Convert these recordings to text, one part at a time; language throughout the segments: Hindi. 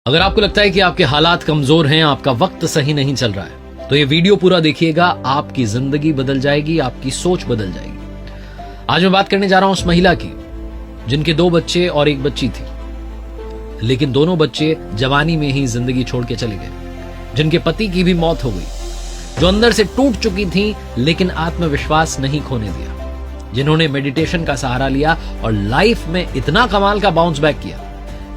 अगर आपको लगता है कि आपके हालात कमजोर हैं, आपका वक्त सही नहीं चल रहा है, तो ये वीडियो पूरा देखिएगा। आपकी जिंदगी बदल जाएगी, आपकी सोच बदल जाएगी। आज मैं बात करने जा रहा हूं उस महिला की जिनके 2 बच्चे और 1 बच्ची थी, लेकिन दोनों बच्चे जवानी में ही जिंदगी छोड़ के चले गए। जिनके पति की भी मौत हो गई, जो अंदर से टूट चुकी थी लेकिन आत्मविश्वास नहीं खोने दिया। जिन्होंने मेडिटेशन का सहारा लिया और लाइफ में इतना कमाल का बाउंस बैक किया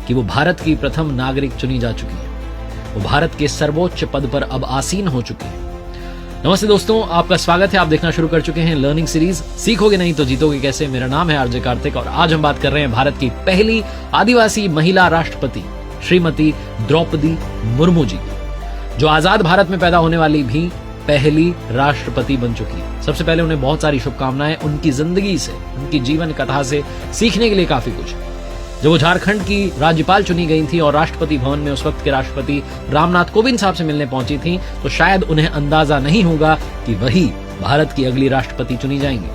कि वो भारत की प्रथम नागरिक चुनी जा चुकी है। वो भारत के सर्वोच्च पद पर अब आसीन हो चुकी है। नमस्ते दोस्तों, आपका स्वागत है। आप देखना शुरू कर चुके हैं लर्निंग सीरीज सीखोगे नहीं तो जीतोगे कैसे। मेरा नाम है आरजे कार्तिक और आज हम बात कर रहे हैं भारत की पहली आदिवासी महिला राष्ट्रपति श्रीमती द्रौपदी मुर्मू जी, जो आजाद भारत में पैदा होने वाली भी पहली राष्ट्रपति बन चुकी है। सबसे पहले उन्हें बहुत सारी शुभकामनाएं। उनकी जिंदगी से, उनकी जीवन कथा से सीखने के लिए काफी कुछ। जब वो झारखंड की राज्यपाल चुनी गई थी और राष्ट्रपति भवन में उस वक्त के राष्ट्रपति रामनाथ कोविंद साहब से मिलने पहुंची थी, तो शायद उन्हें अंदाजा नहीं होगा कि वही भारत की अगली राष्ट्रपति चुनी जाएंगी।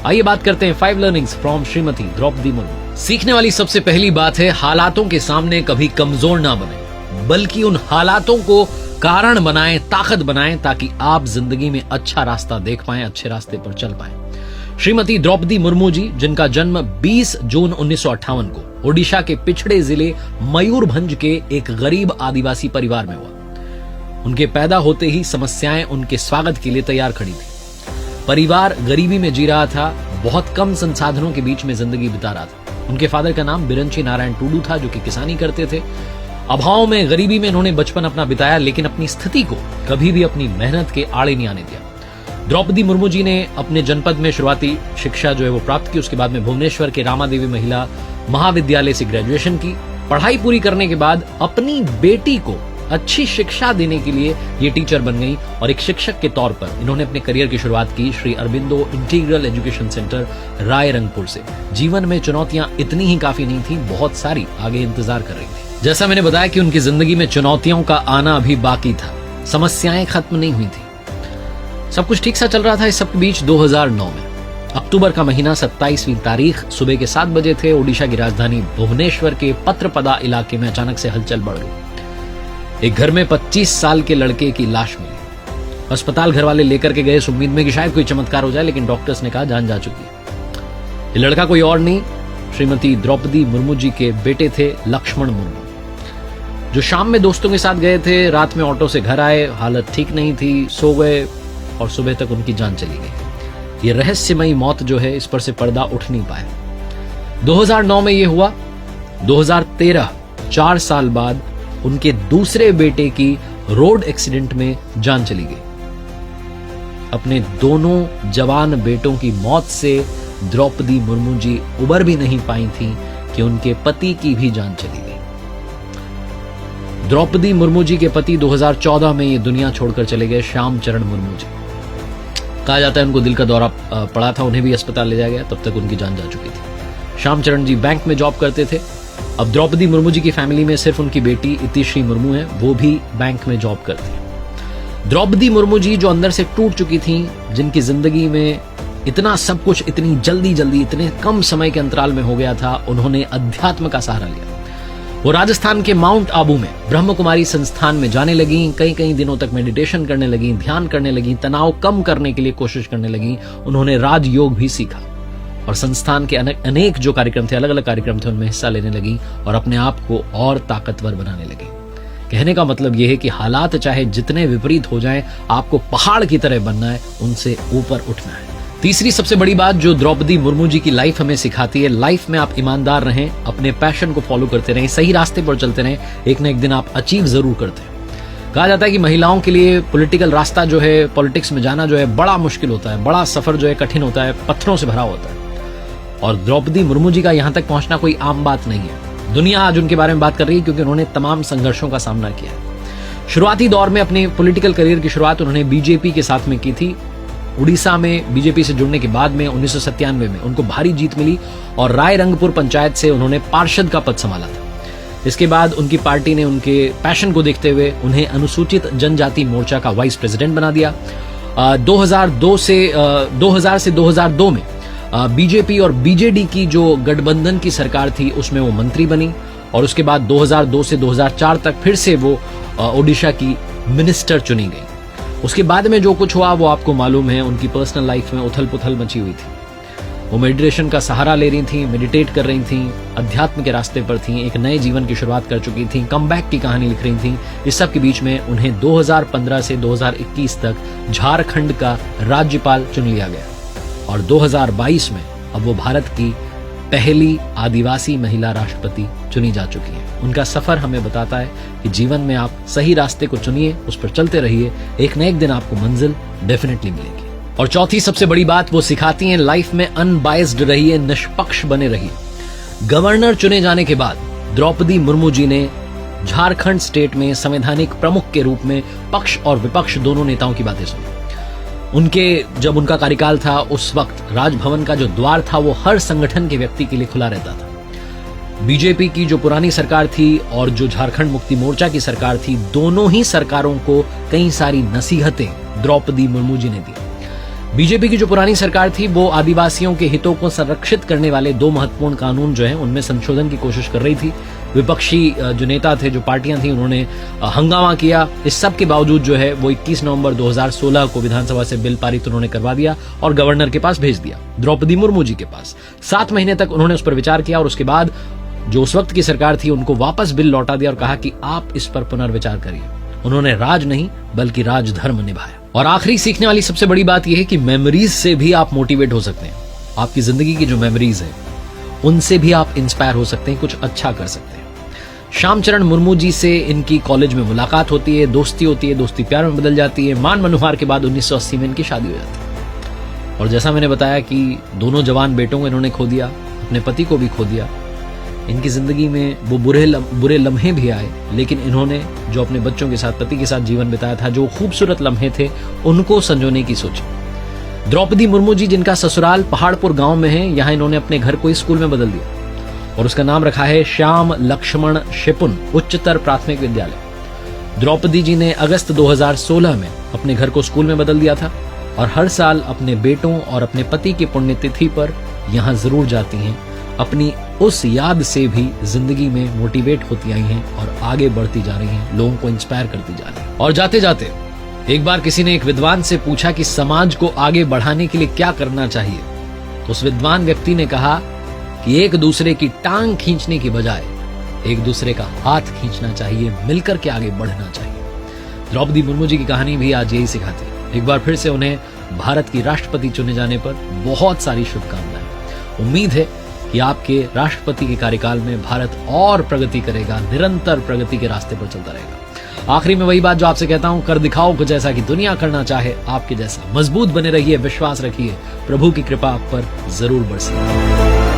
आइए बात करते हैं 5 लर्निंग्स फ्रॉम श्रीमती द्रौपदी मुर्मू। सीखने वाली सबसे पहली बात है, हालातों के सामने कभी कमजोर ना बने, बल्कि उन हालातों को कारण बनाएं, ताकत बनाएं, ताकि आप जिंदगी में अच्छा रास्ता देख पाएं, अच्छे रास्ते पर चल पाएं। श्रीमती द्रौपदी मुर्मू जी, जिनका जन्म 20 जून 1958 को ओडिशा के पिछड़े जिले मयूरभंज के एक गरीब आदिवासी परिवार में हुआ। उनके पैदा होते ही समस्याएं उनके स्वागत के लिए तैयार खड़ी थी। परिवार गरीबी में जी रहा था, बहुत कम संसाधनों के बीच में जिंदगी बिता रहा था। उनके फादर का नाम बिरंची नारायण टूडू था, जो कि किसानी करते थे। अभाव में, गरीबी में इन्होंने बचपन अपना बिताया, लेकिन अपनी स्थिति को कभी भी अपनी मेहनत के आड़े नहीं आने दिया। द्रौपदी मुर्मू जी ने अपने जनपद में शुरुआती शिक्षा जो है वो प्राप्त की। उसके बाद में भुवनेश्वर के रामादेवी महिला महाविद्यालय से ग्रेजुएशन की। पढ़ाई पूरी करने के बाद अपनी बेटी को अच्छी शिक्षा देने के लिए ये टीचर बन गई और एक शिक्षक के तौर पर इन्होंने अपने करियर की शुरुआत की Shri Aurobindo integral education centre Rairangpur से। जीवन में चुनौतियां इतनी ही काफी नहीं थी, बहुत सारी आगे इंतजार कर रही थी। जैसा मैंने बताया कि उनकी जिंदगी में चुनौतियों का आना अभी बाकी था, समस्याएं खत्म नहीं हुई थी। सब कुछ ठीक सा चल रहा था। इस सबके बीच 2009 में अक्टूबर का महीना 27वीं तारीख सुबह के 7 बजे थे। ओडिशा की राजधानी भुवनेश्वर के पत्रपदा इलाके में अचानक से हलचल बढ़ गई। एक घर में 25 साल के लड़के की लाश मिली। अस्पताल घर वाले लेकर के गए इस उम्मीद में कि शायद कोई चमत्कार हो जाए, लेकिन डॉक्टर्स ने कहा जान जा चुकी है। ये लड़का कोई और नहीं, श्रीमती द्रौपदी मुर्मू जी के बेटे थे लक्ष्मण मुर्मू, जो शाम में दोस्तों के साथ गए थे। रात में ऑटो से घर आए, हालत ठीक नहीं थी, सो गए और सुबह तक उनकी जान चली गई। ये रहस्यमयी मौत जो है, इस पर से पर्दा उठ नहीं पाया। 2009 में ये हुआ। 2013, 4 साल बाद उनके दूसरे बेटे की रोड एक्सीडेंट में जान चली गई। अपने दोनों जवान बेटों की मौत से द्रौपदी मुर्मू जी उबर भी नहीं पाई थी कि उनके पति की भी जान चली गई। द्रौपदी मुर्मू जी के पति 2014 में ये दुनिया छोड़कर चले गए, श्याम चरण मुर्मू जी। कहा जाता है उनको दिल का दौरा पड़ा था, उन्हें भी अस्पताल ले जाया गया, तब तक उनकी जान जा चुकी थी। श्याम चरण जी बैंक में जॉब करते थे। अब द्रौपदी मुर्मू जी की फैमिली में सिर्फ उनकी बेटी इतिश्री मुर्मू है, वो भी बैंक में जॉब करती है। द्रौपदी मुर्मू जी जो अंदर से टूट चुकी थी, जिनकी जिंदगी में इतना सब कुछ इतनी जल्दी इतने कम समय के अंतराल में हो गया था, उन्होंने अध्यात्म का सहारा लिया। वो राजस्थान के माउंट आबू में ब्रह्म कुमारी संस्थान में जाने लगी। कई दिनों तक मेडिटेशन करने लगी, ध्यान करने लगी, तनाव कम करने के लिए कोशिश करने लगी। उन्होंने राजयोग भी सीखा और संस्थान के अनेक जो कार्यक्रम थे, अलग अलग कार्यक्रम थे, उनमें हिस्सा लेने लगी और अपने आप को और ताकतवर बनाने लगी। कहने का मतलब यह है कि हालात चाहे जितने विपरीत हो जाएं, आपको पहाड़ की तरह बनना है, उनसे ऊपर उठना है। तीसरी सबसे बड़ी बात जो द्रौपदी मुर्मू जी की लाइफ हमें सिखाती है, लाइफ में आप ईमानदार रहें, अपने पैशन को फॉलो करते रहें, सही रास्ते पर चलते रहें, एक न एक दिन आप अचीव जरूर करते हैं। कहा जाता है कि महिलाओं के लिए पॉलिटिकल रास्ता जो है, पॉलिटिक्स में जाना जो है, बड़ा मुश्किल होता है, बड़ा सफर जो है कठिन होता है, पत्थरों से भरा होता है। और द्रौपदी मुर्मू जी का यहां तक पहुंचना कोई आम बात नहीं है। दुनिया आज उनके बारे में बात कर रही है क्योंकि उन्होंने तमाम संघर्षों का सामना किया है। शुरुआती दौर में अपने पॉलिटिकल करियर की शुरुआत उन्होंने बीजेपी के साथ में की थी। उड़ीसा में बीजेपी से जुड़ने के बाद में 1997 में उनको भारी जीत मिली और रायरंगपुर पंचायत से उन्होंने पार्षद का पद संभाला था। इसके बाद उनकी पार्टी ने उनके पैशन को देखते हुए उन्हें अनुसूचित जनजाति मोर्चा का वाइस प्रेसिडेंट बना दिया। 2000 से 2002 में बीजेपी और बीजेडी की जो गठबंधन की सरकार थी, उसमें वो मंत्री बनी और उसके बाद 2002 से 2004 तक फिर से वो ओडिशा की मिनिस्टर चुनी गई। उसके बाद में जो कुछ हुआ वो आपको मालूम है। उनकी पर्सनल लाइफ में उथल पुथल मची हुई थी। वो मेडिटेशन का सहारा ले रही थी, मेडिटेट कर रही थी, अध्यात्म के रास्ते पर थी, एक नए जीवन की शुरुआत कर चुकी थी, कमबैक की कहानी लिख रही थी। इस सब के बीच में उन्हें 2015 से 2021 तक झारखंड का राज्यपाल चुन लिया गया और 2022 में अब वो भारत की पहली आदिवासी महिला राष्ट्रपति चुनी जा चुकी है। उनका सफर हमें बताता है कि जीवन में आप सही रास्ते को चुनिए, उस पर चलते रहिए, एक न एक दिन आपको मंजिल डेफिनेटली मिलेगी। और चौथी सबसे बड़ी बात वो सिखाती हैं, लाइफ में अनबायस्ड रहिए, निष्पक्ष बने रहिए। गवर्नर चुने जाने के बाद द्रौपदी मुर्मू जी ने झारखंड स्टेट में संवैधानिक प्रमुख के रूप में पक्ष और विपक्ष दोनों नेताओं की बातें सुनी। जब उनका कार्यकाल था उस वक्त राजभवन का जो द्वार था वो हर संगठन के व्यक्ति के लिए खुला रहता था। बीजेपी की जो पुरानी सरकार थी और जो झारखंड मुक्ति मोर्चा की सरकार थी, दोनों ही सरकारों को कई सारी नसीहतें द्रौपदी मुर्मू जी ने दी। बीजेपी की जो पुरानी सरकार थी वो आदिवासियों के हितों को संरक्षित करने वाले 2 महत्वपूर्ण कानून जो है उनमें संशोधन की कोशिश कर रही थी। विपक्षी जो नेता थे, जो पार्टियां थी, उन्होंने हंगामा किया। इस सब के बावजूद जो है वो 21 नवंबर 2016 को विधानसभा से बिल पारित उन्होंने करवा दिया और गवर्नर के पास भेज दिया, द्रौपदी मुर्मू जी के पास। 7 महीने तक उन्होंने उस पर विचार किया और उसके बाद जो उस वक्त की सरकार थी उनको वापस बिल लौटा दिया और कहा कि आप इस पर पुनर्विचार करिए। उन्होंने राज नहीं बल्कि राजधर्म निभाया। और आखिरी सीखने वाली सबसे बड़ी बात यह है कि मेमोरीज से भी आप मोटिवेट हो सकते हैं। आपकी जिंदगी की जो मेमोरीज है उनसे भी आप इंस्पायर हो सकते हैं, कुछ अच्छा कर सकते हैं। श्यामचरण मुर्मू जी से इनकी कॉलेज में मुलाकात होती है, दोस्ती होती है, दोस्ती प्यार में बदल जाती है। मान मनोहार के बाद 1980 में इनकी शादी हो जाती है। और जैसा मैंने बताया कि दोनों जवान बेटों को इन्होंने खो दिया, अपने पति को भी खो दिया। इनकी जिंदगी में वो बुरे लम्हे भी आए, लेकिन इन्होंने जो अपने बच्चों के साथ, पति के साथ जीवन बिताया था, जो खूबसूरत लम्हे थे, उनको संजोने की सोची। द्रौपदी मुर्मू जी, जिनका ससुराल पहाड़पुर गांव में है, यहां इन्होंने अपने घर को स्कूल में बदल दिया और उसका नाम रखा है श्याम लक्ष्मण शिपुन उच्चतर प्राथमिक विद्यालय। द्रौपदी जी ने अगस्त 2016 में अपने घर को स्कूल में बदल दिया था और हर साल अपने बेटों और अपने पति की पुण्यतिथि पर यहां जरूर जाती हैं। अपनी उस याद से भी जिंदगी में मोटिवेट होती आई हैं और आगे बढ़ती जा रही हैं, लोगों को इंस्पायर करती जा रही हैं। और जाते जाते एक बार किसी ने एक विद्वान से पूछा कि समाज को आगे बढ़ाने के लिए क्या करना चाहिए, तो उस विद्वान व्यक्ति ने कहा कि एक दूसरे की टांग खींचने की बजाय एक दूसरे का हाथ खींचना चाहिए, मिलकर के आगे बढ़ना चाहिए। द्रौपदी मुर्मू जी की कहानी भी आज यही सिखाती है। एक बार फिर से उन्हें भारत की राष्ट्रपति चुने जाने पर बहुत सारी शुभकामनाएं। उम्मीद है कि आपके राष्ट्रपति के कार्यकाल में भारत और प्रगति करेगा, निरंतर प्रगति के रास्ते पर चलता रहेगा। आखिरी में वही बात जो आपसे कहता हूं, कर दिखाओ कुछ ऐसा कि दुनिया करना चाहे आपके जैसा। मजबूत बने रहिए, विश्वास रखिए, प्रभु की कृपा आप पर जरूर बरसेगी।